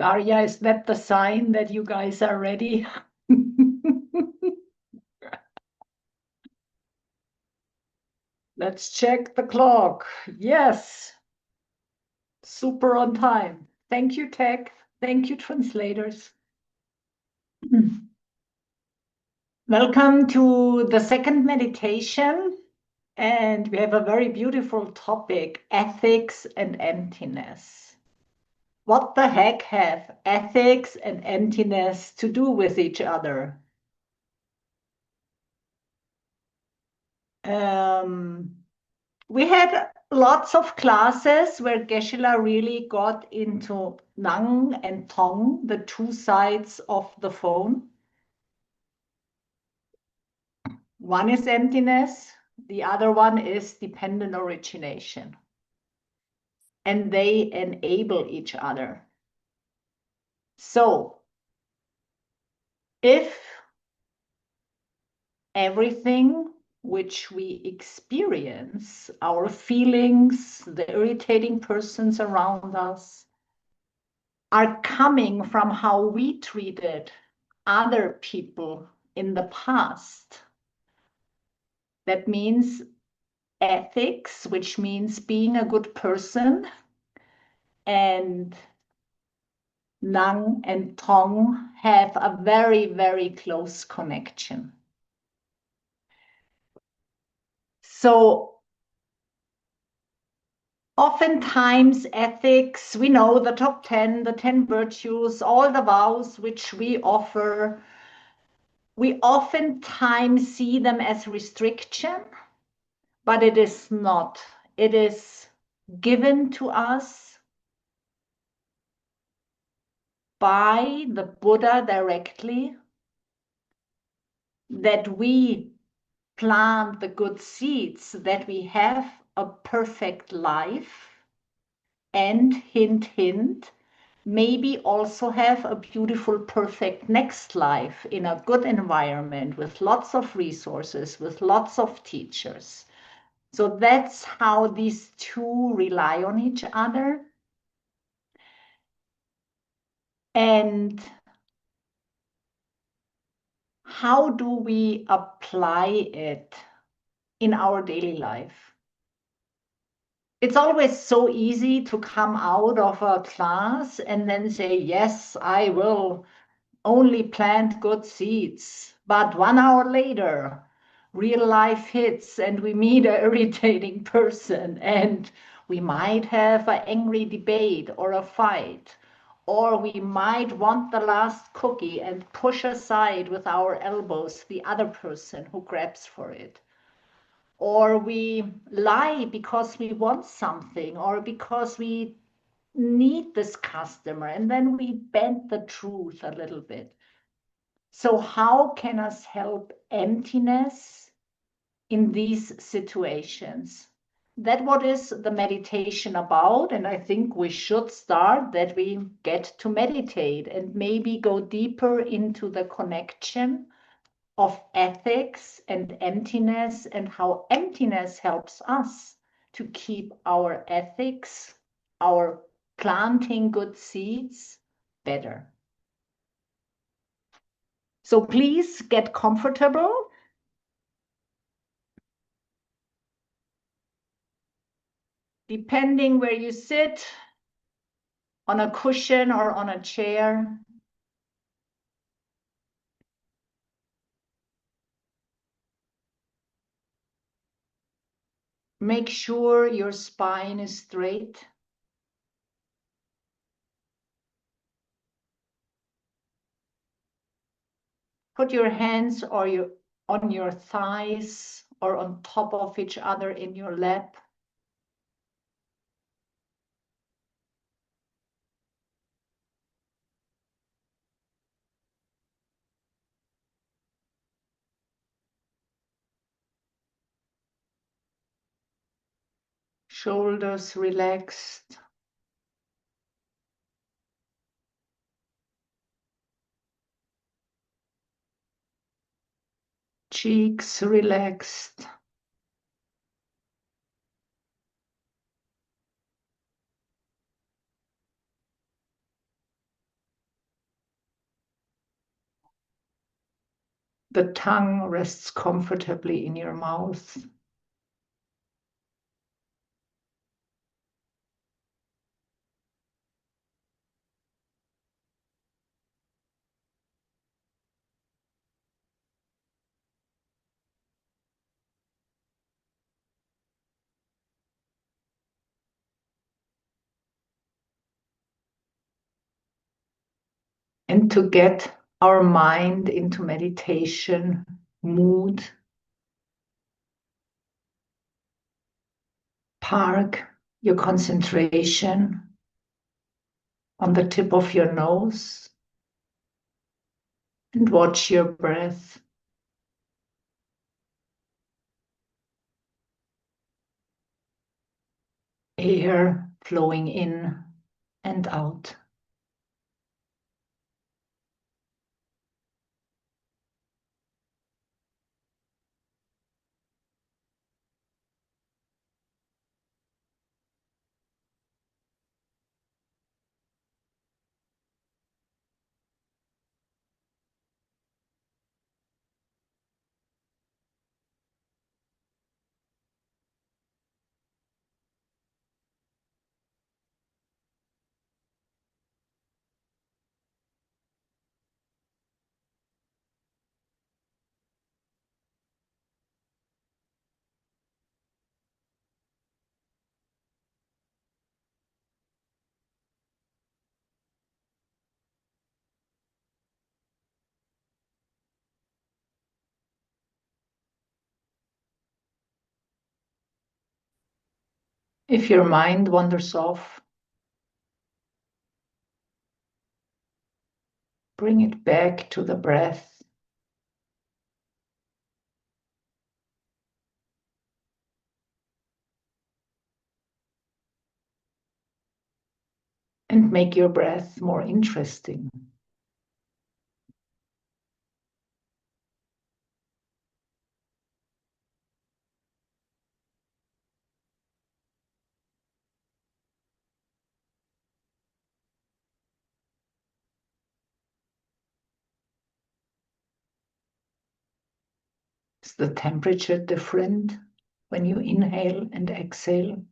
Daria, is that the sign that you guys are ready? Let's check the clock. Yes, super on time. Thank you, tech. Thank you, translators. Welcome to the second meditation. And we have a very beautiful topic, ethics and emptiness. What the heck have ethics and emptiness to do with each other? We had lots of classes where Geshe really got into Nang and Tong, the two sides of the phone. One is emptiness, the other one is dependent origination. And they enable each other. So, if everything which we experience, our feelings, the irritating persons around us, are coming from how we treated other people in the past. That means ethics, which means being a good person, and Nang and Tong have a very, very close connection. So oftentimes ethics, we know the top 10, the 10 virtues, all the vows which we offer, we oftentimes see them as restriction, but it is not. It is given to us by the Buddha directly, that we plant the good seeds, that we have a perfect life, and hint, hint, maybe also have a beautiful, perfect next life in a good environment with lots of resources, with lots of teachers. So that's how these two rely on each other. And how do we apply it in our daily life? It's always so easy to come out of a class and then say, yes, I will only plant good seeds. But 1 hour later, real life hits and we meet an irritating person and we might have an angry debate or a fight. Or we might want the last cookie and push aside with our elbows the other person who grabs for it. Or we lie because we want something or because we need this customer, and then we bend the truth a little bit. So how can us help emptiness in these situations? That what is the meditation about, and I think we should start that we get to meditate and maybe go deeper into the connection of ethics and emptiness and how emptiness helps us to keep our ethics, our planting good seeds better. So please get comfortable. Depending where you sit, on a cushion or on a chair. Make sure your spine is straight. Put your hands on your thighs or on top of each other in your lap. Shoulders relaxed. Cheeks relaxed. The tongue rests comfortably in your mouth. And to get our mind into meditation mood, park your concentration on the tip of your nose and watch your breath. Air flowing in and out. If your mind wanders off, bring it back to the breath. And make your breath more interesting. Is the temperature different when you inhale and exhale?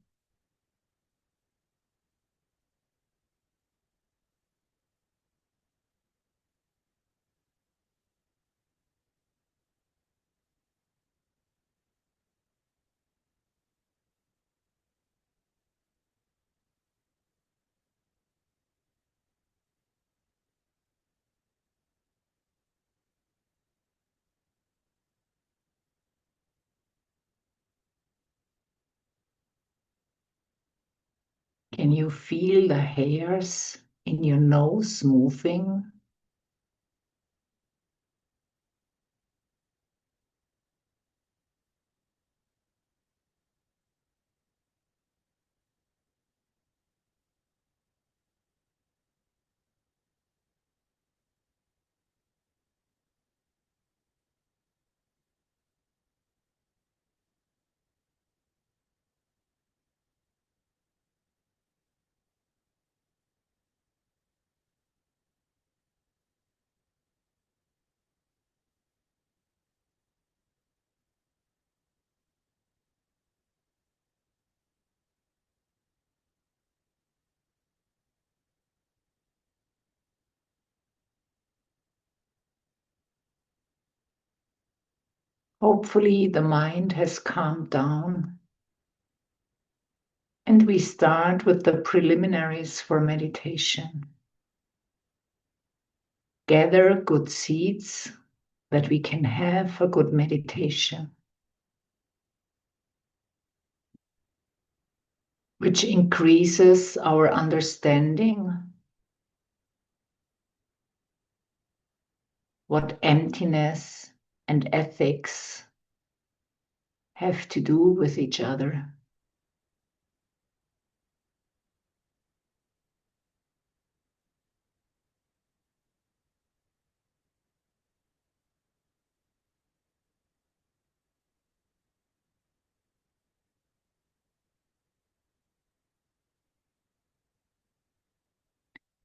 Can you feel the hairs in your nose moving? Hopefully the mind has calmed down. And we start with the preliminaries for meditation. Gather good seeds that we can have a good meditation, which increases our understanding what emptiness and ethics have to do with each other.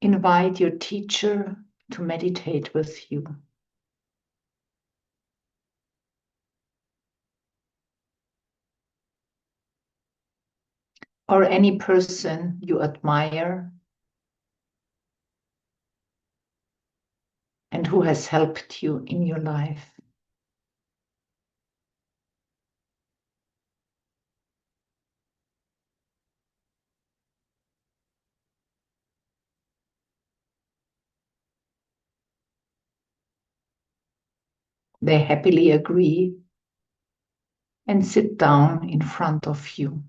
Invite your teacher to meditate with you. or any person you admire and who has helped you in your life. They happily agree and sit down in front of you.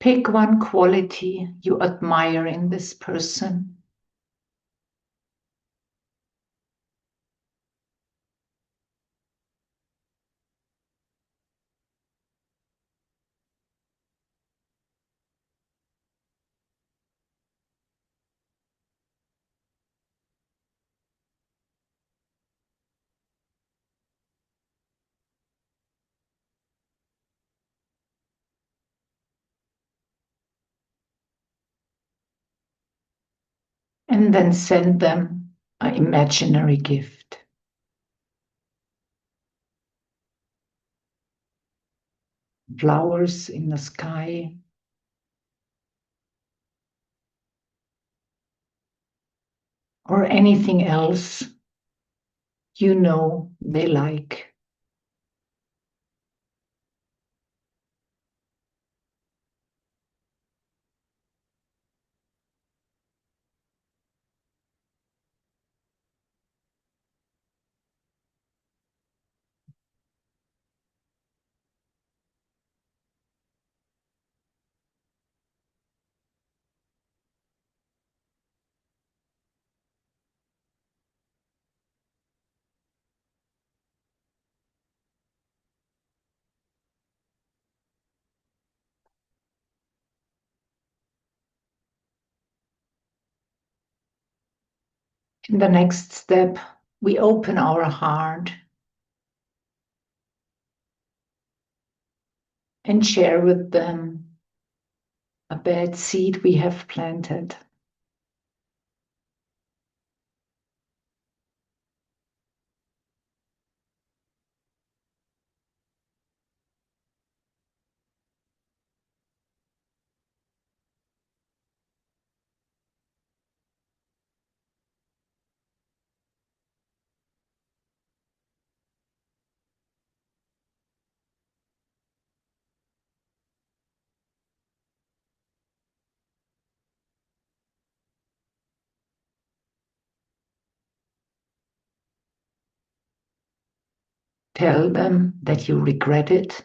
Pick one quality you admire in this person. And then send them an imaginary gift. Flowers in the sky, or anything else you know they like. In the next step, we open our heart and share with them a bad seed we have planted. Tell them that you regret it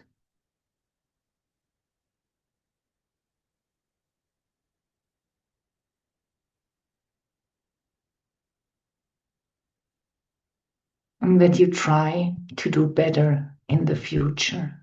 and that you try to do better in the future.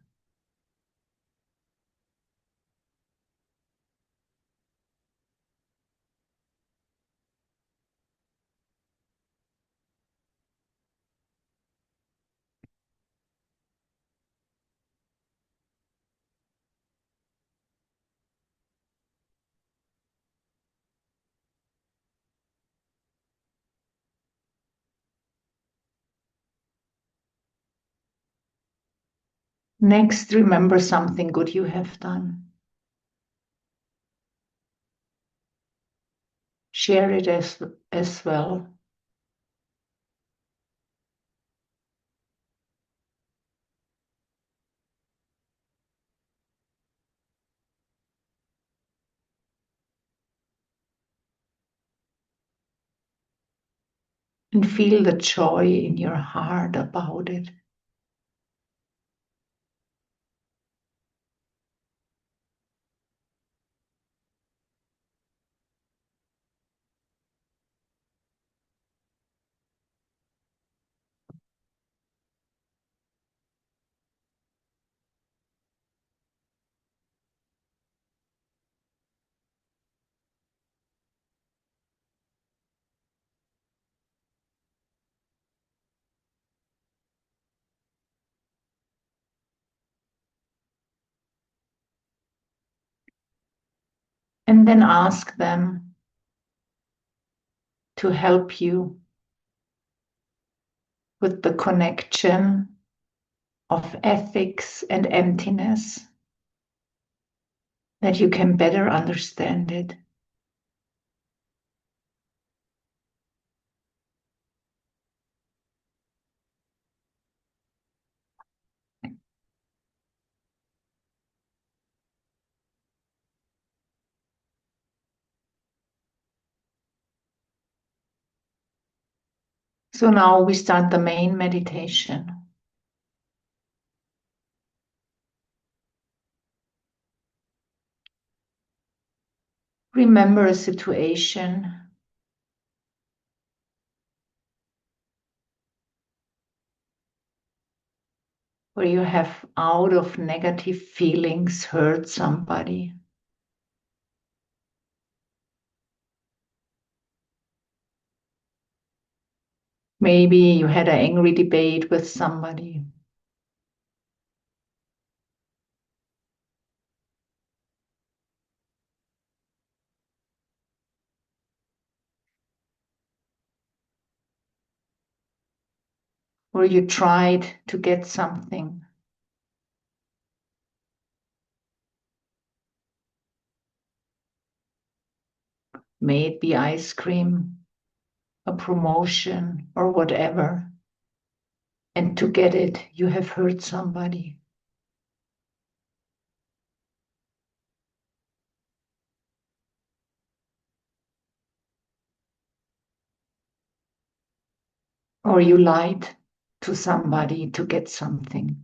Next, remember something good you have done. Share it as well. And feel the joy in your heart about it. And then ask them to help you with the connection of ethics and emptiness, that you can better understand it. So now we start the main meditation. Remember a situation where you have, out of negative feelings, hurt somebody. Maybe you had an angry debate with somebody. Or you tried to get something. May it be ice cream, a promotion, or whatever. And to get it, you have hurt somebody. Or you lied to somebody to get something.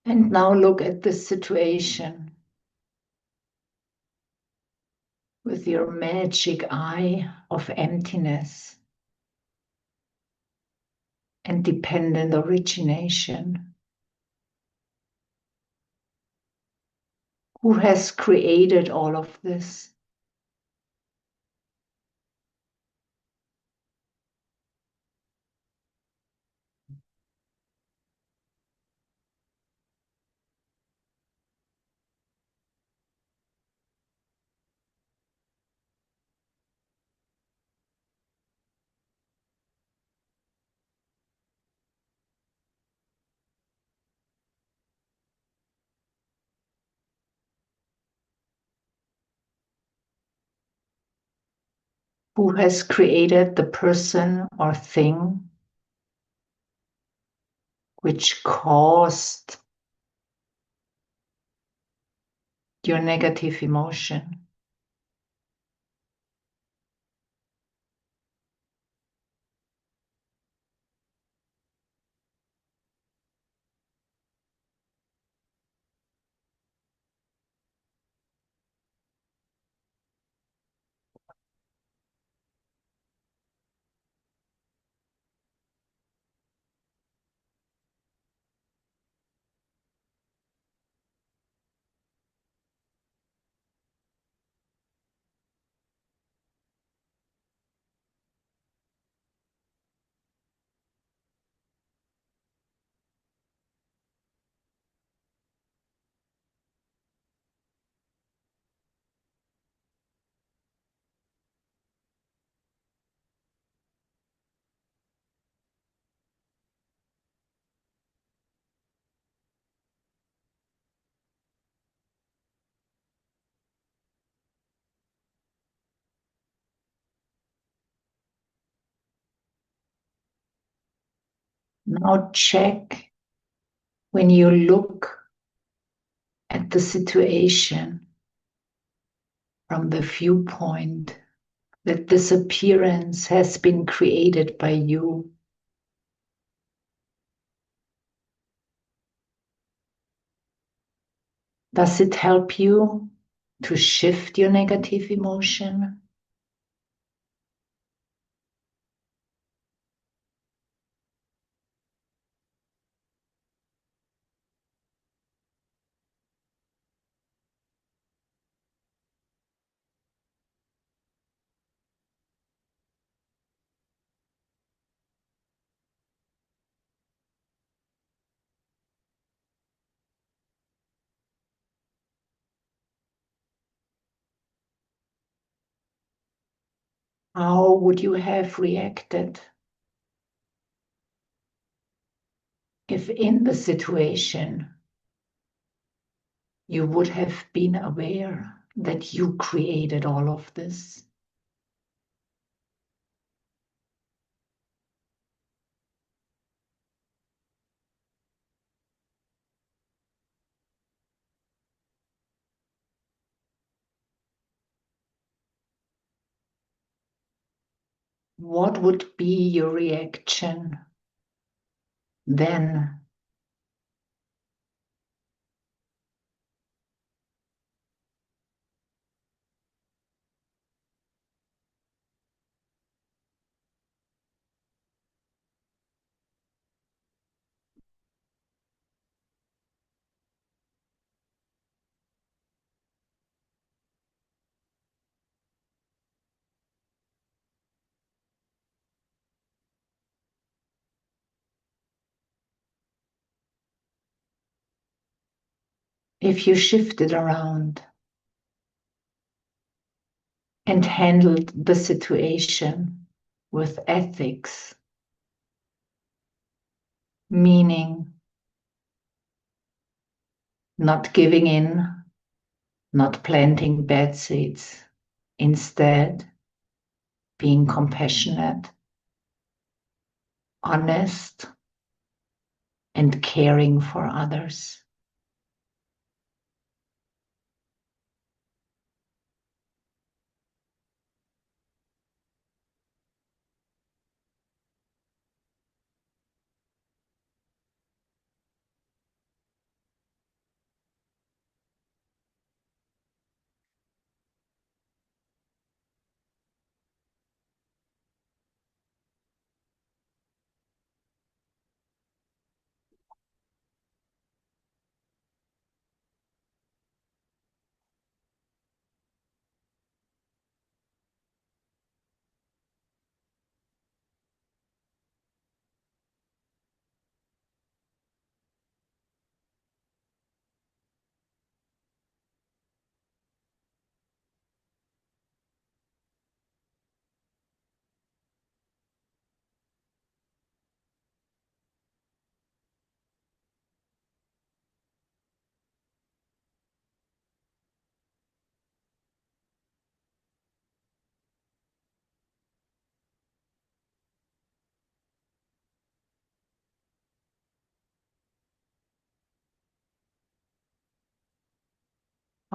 And now look at this situation with your magic eye of emptiness and dependent origination. Who has created all of this? Who has created the person or thing which caused your negative emotion? Now check when you look at the situation from the viewpoint that this appearance has been created by you. Does it help you to shift your negative emotion? How would you have reacted if in the situation you would have been aware that you created all of this? What would be your reaction then? If you shifted around and handled the situation with ethics, meaning not giving in, not planting bad seeds, instead being compassionate, honest, and caring for others.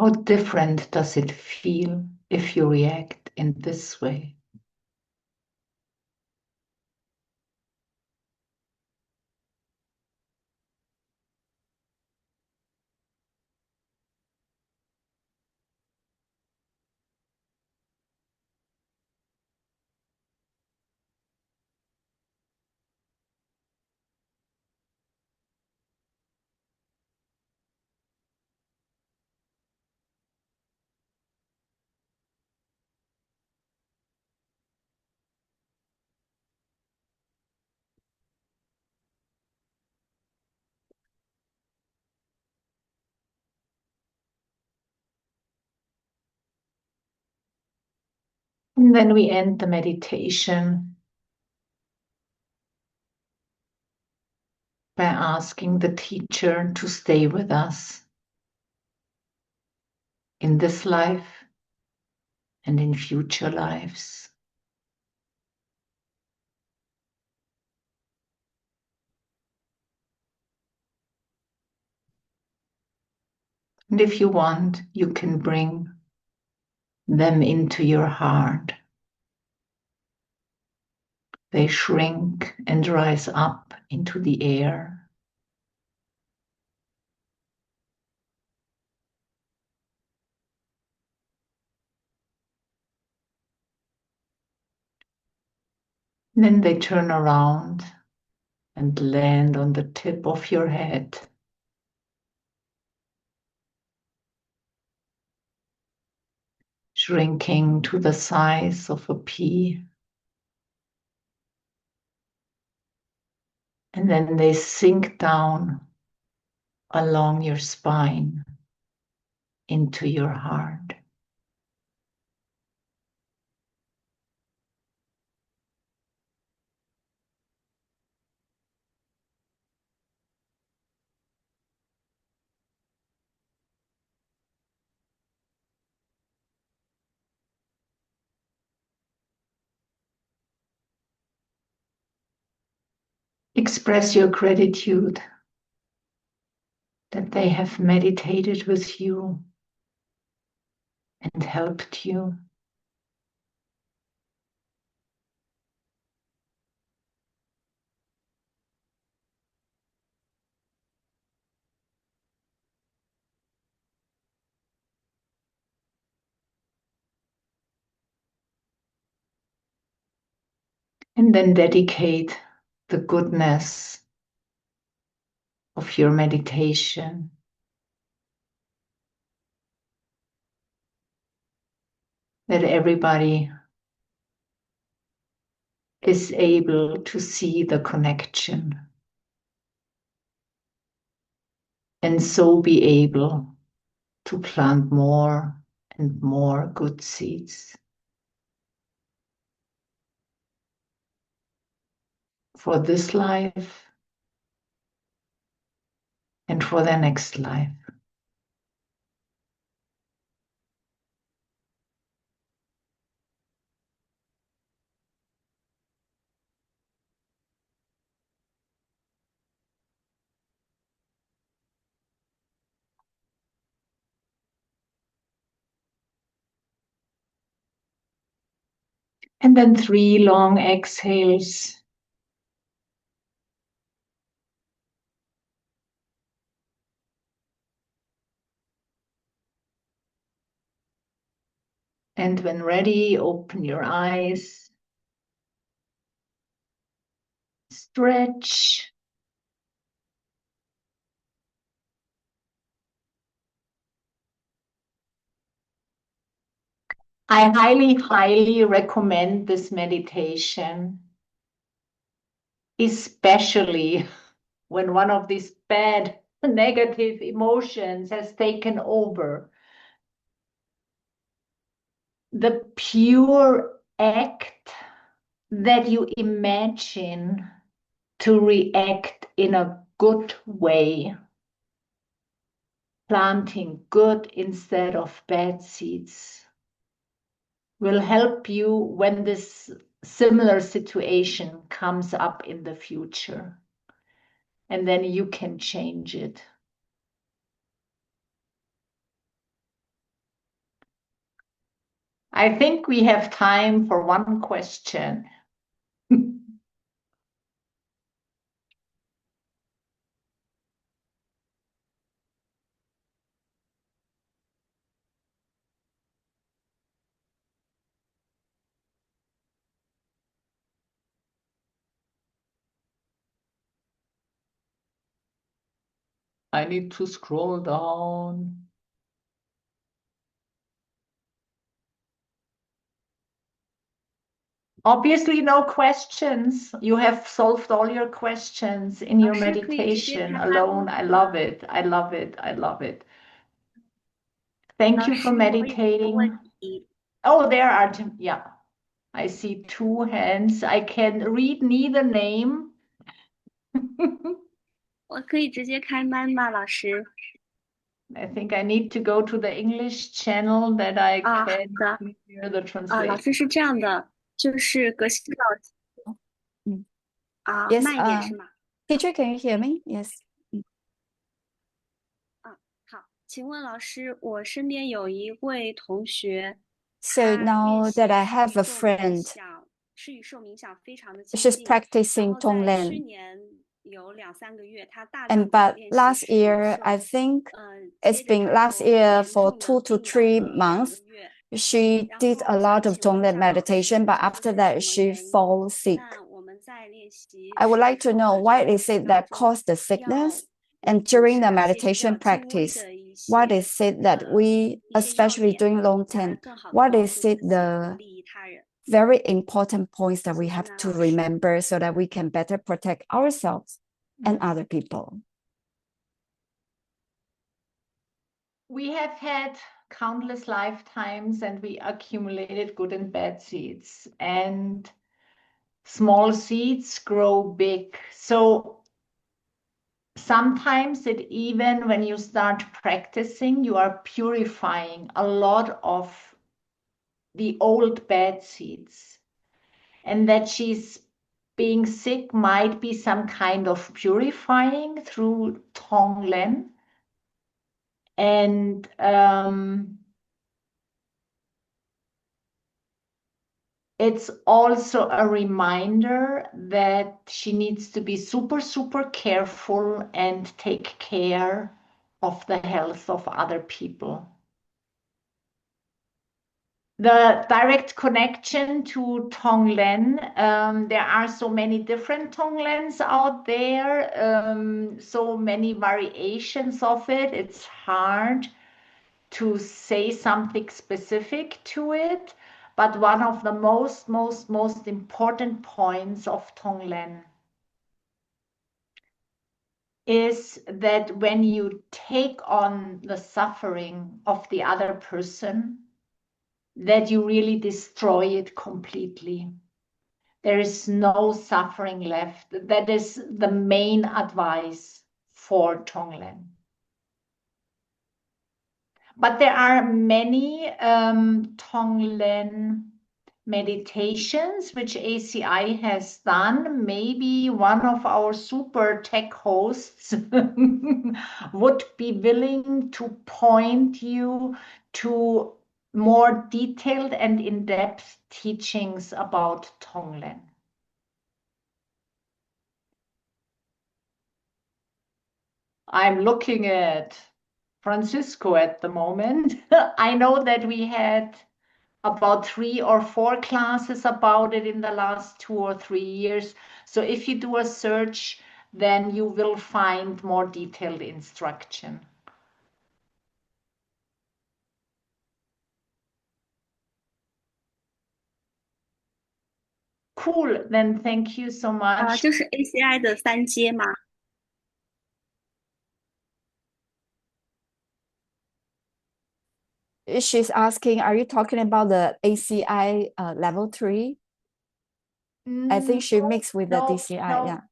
How different does it feel if you react in this way? And then we end the meditation by asking the teacher to stay with us in this life and in future lives. And if you want, you can bring them into your heart. They shrink and rise up into the air. Then they turn around and land on the tip of your head. Shrinking to the size of a pea. And then they sink down along your spine into your heart. Express your gratitude that they have meditated with you and helped you. And then dedicate the goodness of your meditation that everybody is able to see the connection and so be able to plant more and more good seeds for this life and for their next life. And then 3 long exhales. And when ready, open your eyes, stretch. I highly, highly recommend this meditation, especially when one of these bad negative emotions has taken over. The pure act that you imagine to react in a good way, planting good instead of bad seeds, will help you when this similar situation comes up in the future. And then you can change it. I think we have time for one question. I need to scroll down. Obviously, no questions. You have solved all your questions in your meditation alone. I love it. I love it. I love it. Thank you for meditating. Oh, there are, yeah, I see 2 hands. I can read neither name. 我可以直接开麦吗，老师？ I think I need to go to the English channel that I 好 can 的。 hear the 老 translation. 师是这样的，就是格西老师Yes, 慢一点是吗？ teacher, can you hear me? Yes. 好，请问老师，我身边有一位同学， So 他 now 练习 that I 是 have 宇 a 宙冥 friend, 想，是宇宙冥想非常的亲 she's 近。然 practicing 后在去 Tonglen. 年有2、3个月，他大 And 量的 but 练习 last 是宇 year, 宙。 I think it's 接着 been 他 last 有 year 严 for 重的 2 to 病了 3 1、2 months. 个月。 She 然 did 后 a 想 lot of 请问一 Tonglen 下老师， meditation, but 这个 after 是 that 什么 she 原因？ falls sick. 那我们在练习 I would 是宇 like to 宙 know 的 what 这个 is 过 it 程 that 中， caused the 要 sickness, and 就 during 是 the 哪些比较 meditation 轻微 practice, 的一 what 些 is it that we, 一些要 especially 点， during long 才能 term, 更好的 what 帮 is 助 it 自己， the 利益他人？ very important points that 谢 we 谢 have 南 to 老师。 remember so that we can better protect ourselves and other people? We have had countless lifetimes and we accumulated good and bad seeds, and small seeds grow big. So sometimes it even when you start practicing, you are purifying a lot of the old bad seeds. And that she's being sick might be some kind of purifying through Tonglen. And it's also a reminder that she needs to be super, super careful and take care of the health of other people. The direct connection to Tonglen, there are so many different Tonglens out there, so many variations of it. It's hard to say something specific to it, but one of the most important points of Tonglen is that when you take on the suffering of the other person, that you really destroy it completely. There is no suffering left. That is the main advice for Tonglen. But there are many Tonglen meditations which ACI has done. Maybe one of our super tech hosts would be willing to point you to more detailed and in-depth teachings about Tonglen. I'm looking at Francisco at the moment. I know that we had about 3 or 4 classes about it in the last 2 or 3 years. So if you do a search, then you will find more detailed instruction. Cool, then thank you so much. 就是 ACI 的3阶吗？ She's asking, are you talking about the ACI level 3? I think she mixed with the DCI, yeah.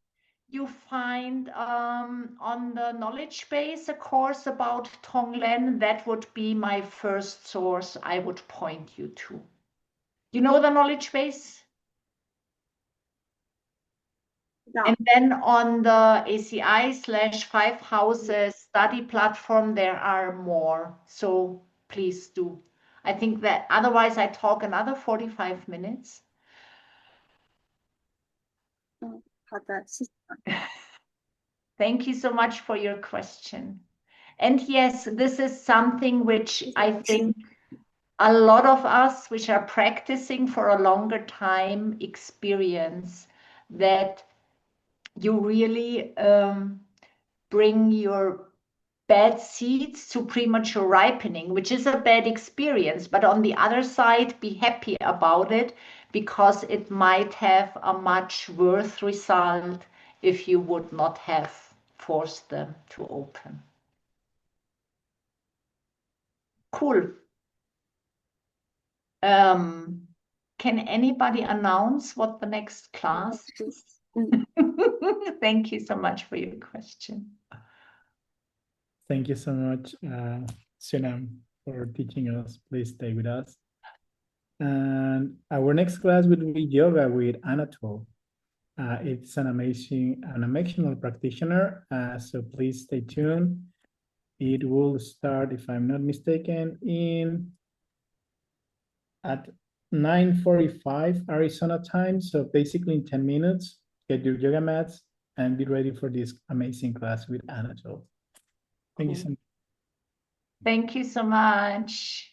You find on the knowledge base a course about Tonglen. That would be my first source I would point you to. You know the knowledge base? No. And then on the ACI/5 houses study platform, there are more. So please do. I think that otherwise I talk another 45 minutes. 好的，谢谢。 Thank you so much for your question. And yes, this is something which I think a lot of us which are practicing for a longer time experience, that you really bring your bad seeds to premature ripening, which is a bad experience. But on the other side, be happy about it, because it might have a much worse result if you would not have forced them to open. Cool. Can anybody announce what the next class is? Thank you so much for your question. Thank you so much, SUNAM, for teaching us. Please stay with us. And our next class will be yoga with Anatole. It's an amazing practitioner, so please stay tuned. It will start, if I'm not mistaken, at 9:45 Arizona time. So basically in 10 minutes, get your yoga mats and be ready for this amazing class with Anatole. Thank you so much. Thank you so much.